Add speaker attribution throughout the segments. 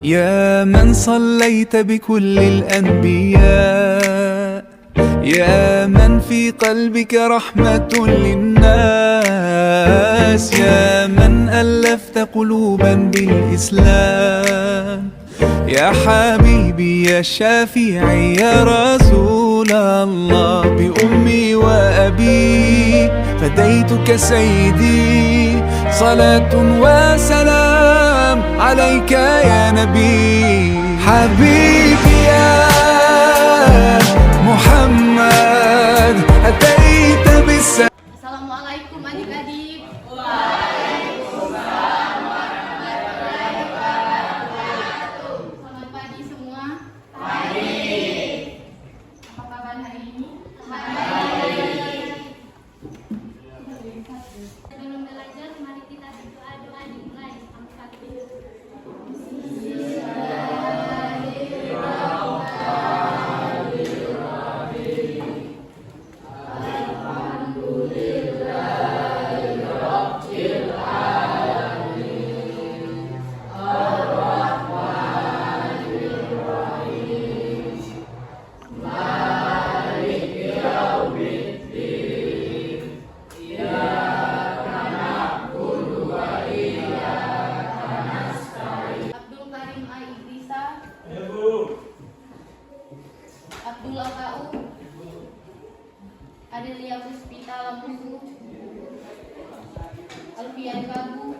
Speaker 1: يا من صليت بكل الأنبياء، يا من في قلبك رحمة للناس، يا من ألفت قلوبا بالإسلام، يا حبيبي يا شافعي يا رسول الله، بأمي وأبي فديتك سيدي، صلاة وسلام عليك يا نبي. حبيبي يا محمد أتيت بالسلام.
Speaker 2: Assalamualaikum adik-adik. Selamat pagi semua. Apa kabar hari ini?
Speaker 3: Sebelum belajar, mari kita berdoa dimulai.
Speaker 2: Abdul Karim A. Idrisa. Abdul Akau. Adelia Puspita Lampusu. Alfian Babu.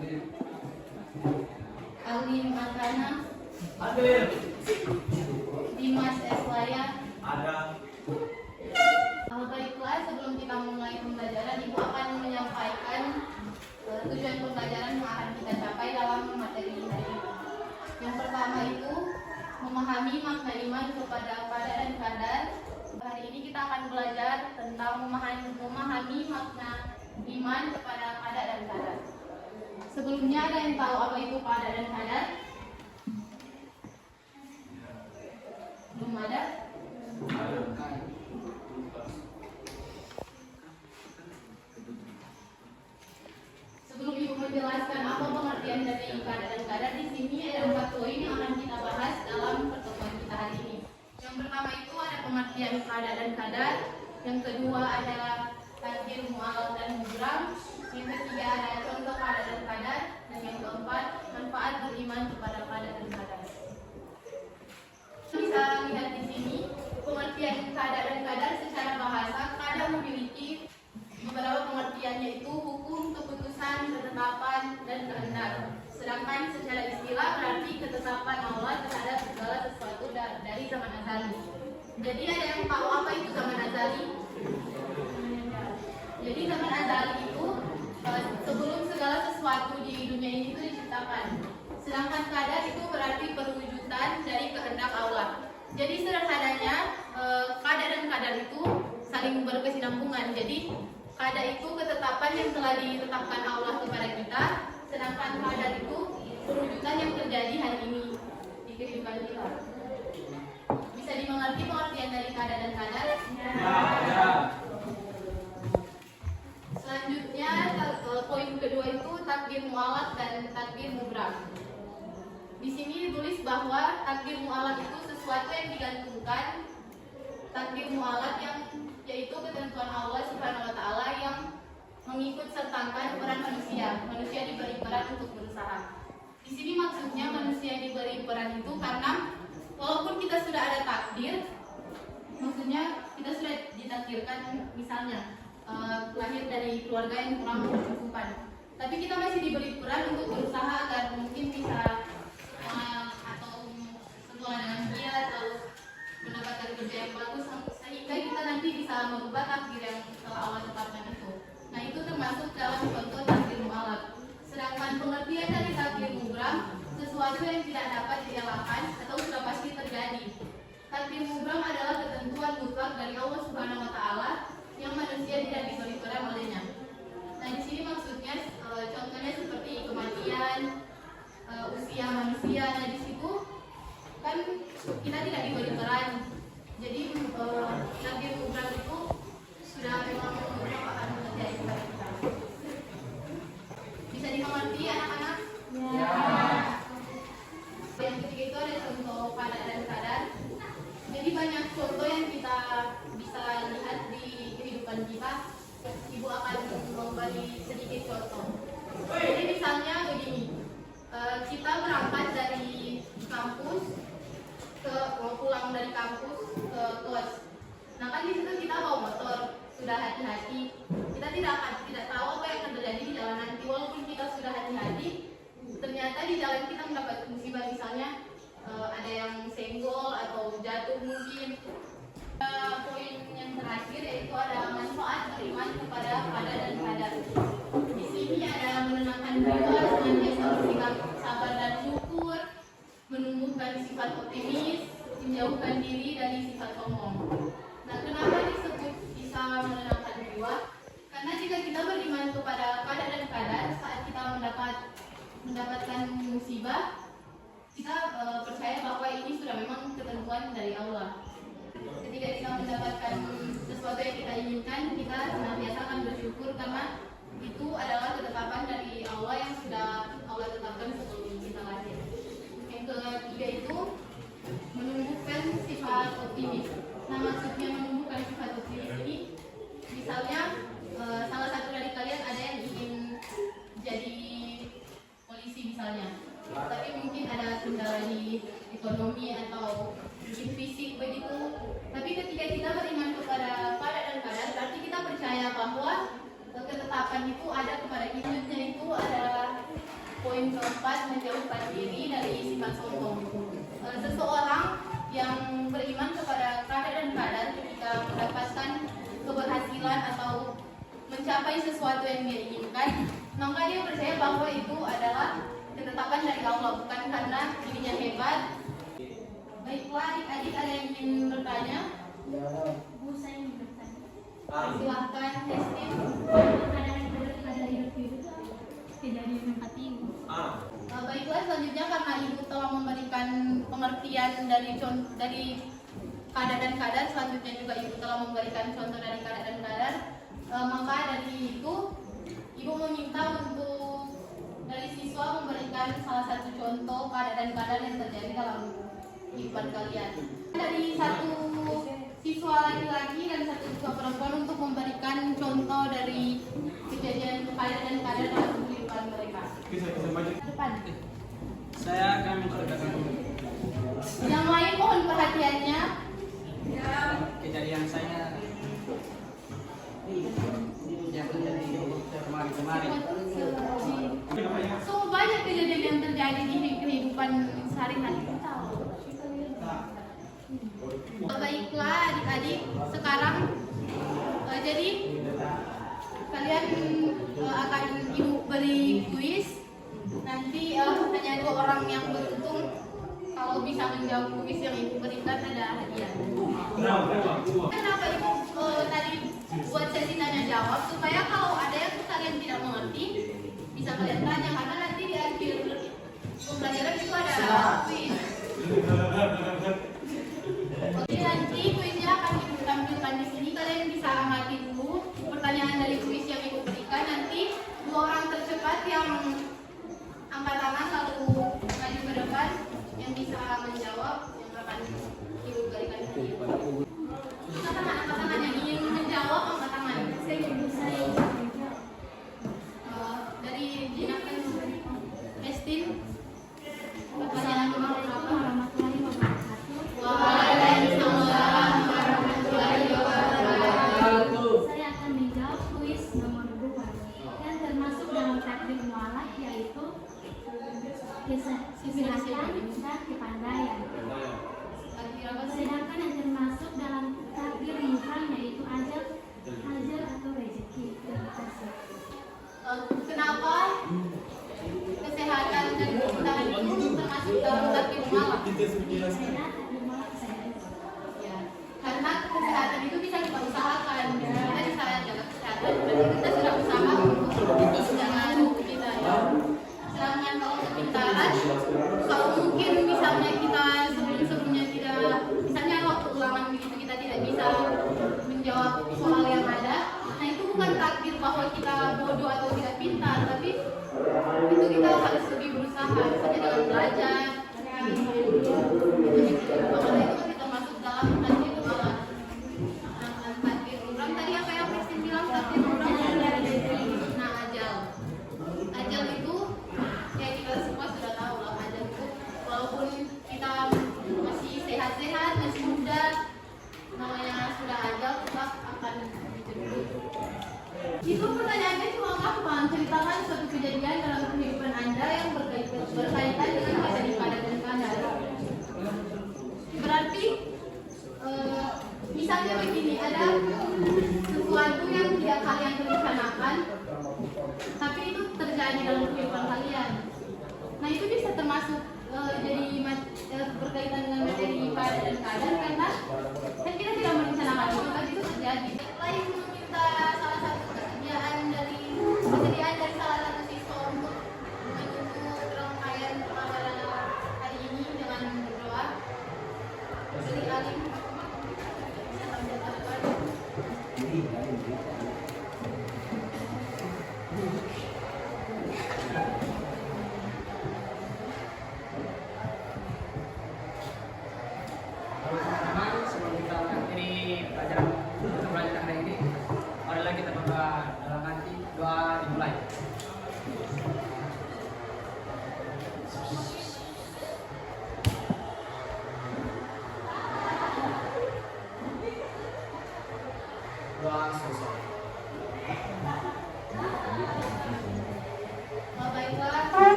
Speaker 2: Alim Antana. Dimas S. Laya. Baiklah, sebelum kita mulai pembelajaran, Ibu akan menyampaikan tujuan pembelajaran yang akan kita capai dalam materi hari ini. Yang pertama itu memahami makna iman kepada qada dan qadar. Hari ini kita akan belajar tentang memahami makna iman kepada qada dan qadar. Sebelumnya ada yang tahu apa itu qada dan qadar? Belum ada? Sebelum Ibu menjelaskan apa pengertian dari qada dan qadar, di sini ada 4 poin yang akan kita bahas dalam pertemuan kita hari ini. Yang pertama itu ada pengertian qada dan qadar, yang kedua adalah takdir, mu'alaf dan mubram, yang ketiga ada contoh qada dan qadar, dan yang keempat manfaat beriman kepada qada dan qadar. Bisa lihat di sini pengertian qada dan qadar secara bahasa. Qada memiliki beberapa pengertiannya, itu hukum, keputusan, ketetapan, dan kehendak. Sedangkan secara istilah berarti ketetapan Allah terhadap segala sesuatu dari zaman azali. Jadi ada yang tahu apa itu zaman azali? Jadi zaman azali itu sebelum segala sesuatu di dunia ini itu diciptakan. Sedangkan qadar itu berarti perwujudan dari kehendak Allah. Jadi sederhananya qada dan qadar itu saling berkesinambungan. Jadi qada itu ketetapan yang telah ditetapkan Allah kepada kita, sedangkan qadar itu perwujudan yang terjadi hari ini di kehidupan kita. Bisa dimengerti pengertian dari qada dan qadar? Ya. Selanjutnya poin kedua itu takdir mu'alaf dan takdir mubram. Di sini ditulis bahwa takdir mu'alaf itu sesuatu yang digantungkan. Takdir mu'alaf yang yaitu ketentuan Allah Subhanahu wa taala yang mengikut sertakan peran manusia. Manusia diberi peran untuk berusaha. Di sini maksudnya manusia diberi peran itu karena walaupun kita sudah ada takdir, maksudnya kita sudah ditakdirkan misalnya lahir dari keluarga yang kurang berkecukupan, tapi kita masih diberi peran untuk berusaha agar mungkin bisa atau sekolah dengan giat atau mendapatkan kerja yang bagus sehingga kita nanti bisa merubah takdir yang telah Allah tetapkan itu. Nah, itu termasuk dalam contoh takdir mu'alaf. Sedangkan pengertian dari takdir mubram, sesuatu yang tidak dapat dielakkan atau sudah pasti terjadi. Takdir mubram adalah ketentuan mutlak dari Allah Subhanahu wa taala yang manusia tidak diberi peran olehnya. Nah, di sini maksudnya contohnya seperti kematian, usia manusia. Nah, di situ kan kita tidak diberi peran. Jadi takdir mubram itu sudah memang akan terjadi kepada kita. Bisa dimengerti anak-anak? Ya. Yang ketiga itu ada contoh pada dan kadar. Jadi banyak contoh yang kita bisa lihat di kehidupan kita. Ibu akan memberi sedikit contoh. Jadi misalnya begini, kita berangkat dari kampus mau pulang dari kampus ke kos. Nah kan di situ kita bawa motor, sudah hati-hati. Kita tidak tahu apa yang akan terjadi di jalan nanti. Walaupun kita sudah hati-hati, ternyata di jalan kita mendapat musibah, misalnya ada yang senggol atau jatuh mungkin. Poin yang terakhir yaitu ada manfaat beriman kepada pada dan kadar. Di sini ada menenangkan jiwa, senantiasa bersikap sabar dan syukur, menumbuhkan sifat optimis, menjauhkan diri dari sifat sombong. Nah, kenapa disebut bisa menenangkan jiwa? Karena jika kita beriman kepada pada dan kadar, saat kita mendapatkan musibah, kita percaya bahwa ini sudah memang ketentuan dari Allah. Ketika kita mendapatkan sesuatu yang kita inginkan, kita senantiasa akan bersyukur karena itu adalah ketetapan dari Allah yang sudah Allah tetapkan sebelum kita lahir. Yang ketiga itu menumbuhkan sifat optimis. Nah, maksudnya menumbuhkan sifat optimis ini, misalnya salah satu dari kalian ada yang ingin jadi polisi misalnya, tapi mungkin ada kendala di ekonomi atau di fisik begitu. Tapi ketika kita beriman kepada pada dan kadar, berarti kita percaya bahwa ketetapan itu ada kepada kita. Itu adalah poin keempat, menjauhkan diri dari sifat sombong. Seseorang yang beriman kepada kadar dan kadar, ketika mendapatkan keberhasilan atau mencapai sesuatu yang dia inginkan, maka dia percaya bahwa itu adalah ketetapan dari Allah, bukan karena dirinya hebat. Baiklah, adik-adik ada yang ingin bertanya?
Speaker 3: Bu, saya ingin bertanya.
Speaker 2: Silahkan, Hestin.
Speaker 3: Kadang-kadang ada hidup itu kejadian yang hatimu.
Speaker 2: Baiklah, selanjutnya karena ibu telah memberikan pengertian dari kadar dan kadar, selanjutnya juga ibu telah memberikan contoh dari kadar dan kadar, maka dari itu ibu meminta untuk dari siswa memberikan salah satu contoh kadar dan kadar yang terjadi dalam kehidupan kalian. Dari satu siswa laki-laki dan satu siswa perempuan untuk memberikan contoh dari kejadian kadar dan kadar dalam kehidupan mereka. Depan.
Speaker 4: Saya akan menceritakan
Speaker 2: Yang lain mohon perhatiannya.
Speaker 4: kejadian saya yang terjadi kemarin.
Speaker 2: So banyak kejadian yang terjadi di kehidupan sehari-hari. Baiklah adik-adik, sekarang jadi kalian akan ibu beri kuis. Nanti hanya 2 orang yang beruntung. Kalau bisa menjawab kuis yang ibu berikan ada hadiah. Kenapa ibu tadi buat sesi tanya jawab, supaya kalau ada yang kalian tidak mengerti bisa kalian tanya, karena nanti di akhir pembelajaran itu ada kuis. Oke, nanti kuisnya akan ibu tampilkan di sini. Kalian bisa amati dulu pertanyaan dari kuis yang ibu berikan. Nanti 2 orang tercepat yang angkat tangan lalu maju ke depan yang bisa menjawab yang akan ibu berikan hadiah. Angkat tangan yang ingin menjawab, angkat tangan.
Speaker 3: Saya bisa
Speaker 2: Dari Jinakan Estin, pertanyaan nomor berapa?
Speaker 3: warahmatullahi wabarakatuh.
Speaker 2: Waalaikumsalam warahmatullahi wabarakatuh.
Speaker 3: Saya akan menjawab kuis nomor 2 yang termasuk dalam takdir mualaf, yaitu kesehatan dan kepandaian. Sedangkan yang termasuk dalam takdir muhal yaitu ajal atau rezeki.
Speaker 2: Kenapa kesehatan dan kepandaian itu termasuk dalam takdir mualaf?
Speaker 3: Saya takdir mualaf saya.
Speaker 2: Ya, karena kesehatan itu bisa kita usahakan. Kita bisa jaga kesehatan, berarti kita sudah usaha untuk menjaga tubuh kita. Ya. Sedangkan kalau kepintaran, kalau mungkin misalnya kita sebelumnya tidak, misalnya waktu ulangan begitu kita tidak bisa menjawab soal yang ada, nah itu bukan takdir bahwa kita bodoh atau tidak pintar, tapi itu kita harus lebih berusaha, misalnya dalam belajar.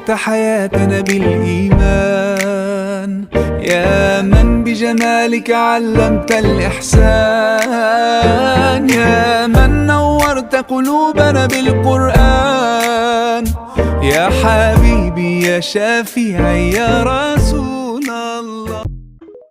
Speaker 1: نورت حياتنا بالإيمان، يا من بجمالك علمت الإحسان، يا من نورت قلوبنا بالقرآن، يا حبيبي يا شافعي يا رسول